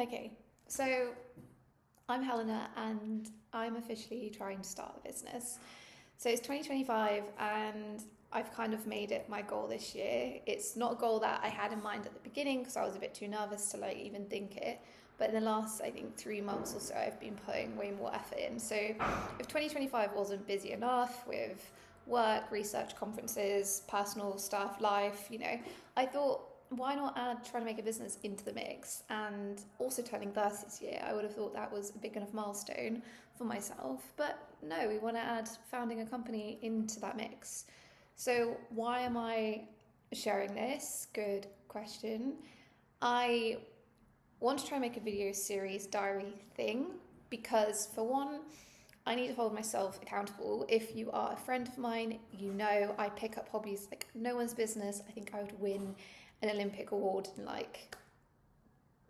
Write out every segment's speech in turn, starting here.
Okay, so I'm Helena and I'm officially trying to start a business. So it's 2025 and I've kind of made it my goal this year. It's not a goal that I had in mind at the beginning because I was a bit too nervous to like even think it. But in the last, I think, 3 months or so, I've been putting way more effort in. So if 2025 wasn't busy enough with work, research, conferences, personal stuff, life, I thought, why not add trying to make a business into the mix? And also turning 30 this year, I would have thought that was a big enough milestone for myself. But no, we want to add founding a company into that mix. So why am I sharing this? Good question. I want to try and make a video series diary thing because, for one, I need to hold myself accountable. If you are a friend of mine, you know I pick up hobbies like no one's business. I think I would win an Olympic award in like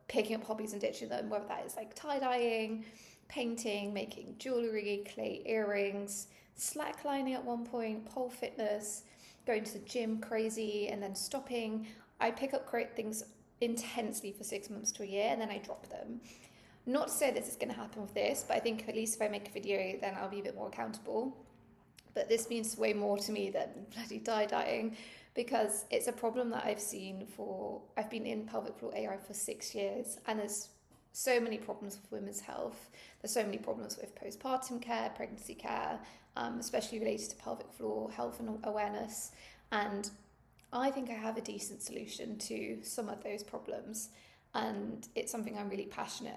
picking up hobbies and ditching them, whether that is like tie-dyeing, painting, making jewellery, clay earrings, slacklining at one point, pole fitness, going to the gym crazy and then stopping. I pick up great things intensely for 6 months to a year and then I drop them. Not to say this is going to happen with this, but I think at least if I make a video, then I'll be a bit more accountable. But this means way more to me than bloody dye-dyeing because it's a problem that I've been in pelvic floor AI for 6 years and there's so many problems with women's health. There's so many problems with postpartum care, pregnancy care, especially related to pelvic floor health and awareness. And I think I have a decent solution to some of those problems. And it's something I'm really passionate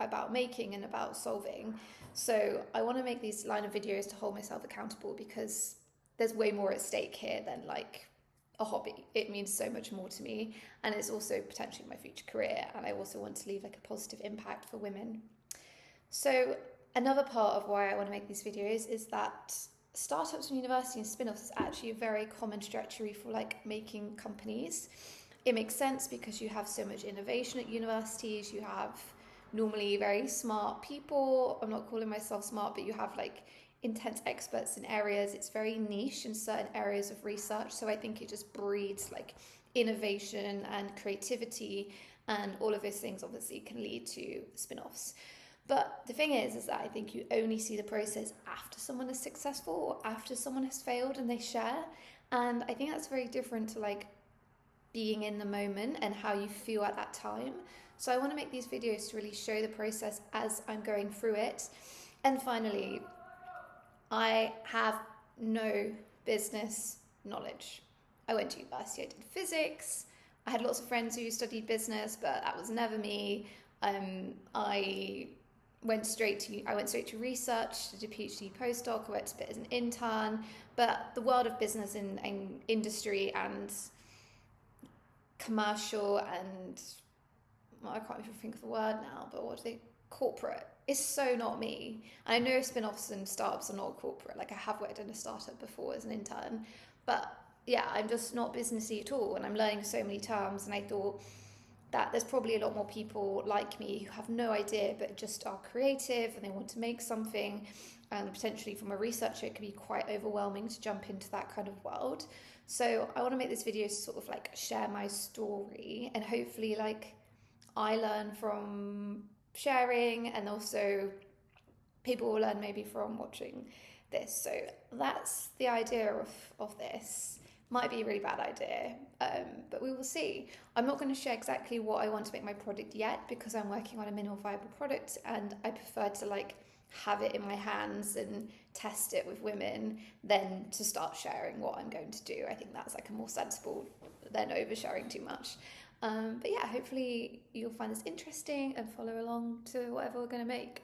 about making and about solving. So I want to make these line of videos to hold myself accountable because there's way more at stake here than like a hobby. It means so much more to me and it's also potentially my future career and I also want to leave like a positive impact for women. So another part of why I want to make these videos is that startups from university and spin-offs is actually a very common trajectory for like making companies. It makes sense because you have so much innovation at universities, you have normally very smart people. I'm not calling myself smart, but you have like intense experts in areas. It's very niche in certain areas of research. So I think it just breeds like innovation and creativity, and all of those things obviously can lead to spin-offs. But the thing is that I think you only see the process after someone is successful or after someone has failed and they share. And I think that's very different to like being in the moment and how you feel at that time. So I want to make these videos to really show the process as I'm going through it. And finally, I have no business knowledge. I went to university, I did physics. I had lots of friends who studied business, but that was never me. I went straight to research, did a PhD postdoc, I worked a bit as an intern. But the world of business and industry and commercial and, well, I can't even think of the word now, but corporate is so not me. And I know spin-offs and startups are not corporate. Like I have worked in a startup before as an intern, but yeah, I'm just not businessy at all. And I'm learning so many terms. And I thought that there's probably a lot more people like me who have no idea, but just are creative and they want to make something. And potentially from a researcher, it can be quite overwhelming to jump into that kind of world. So I want to make this video to sort of like share my story and hopefully like I learn from sharing and also people will learn maybe from watching this. So that's the idea of this. Might be a really bad idea, but we will see. I'm not going to share exactly what I want to make my product yet because I'm working on a minimal viable product and I prefer to like have it in my hands and test it with women than to start sharing what I'm going to do. I think that's like a more sensible than oversharing too much. But yeah, hopefully you'll find this interesting and follow along to whatever we're going to make.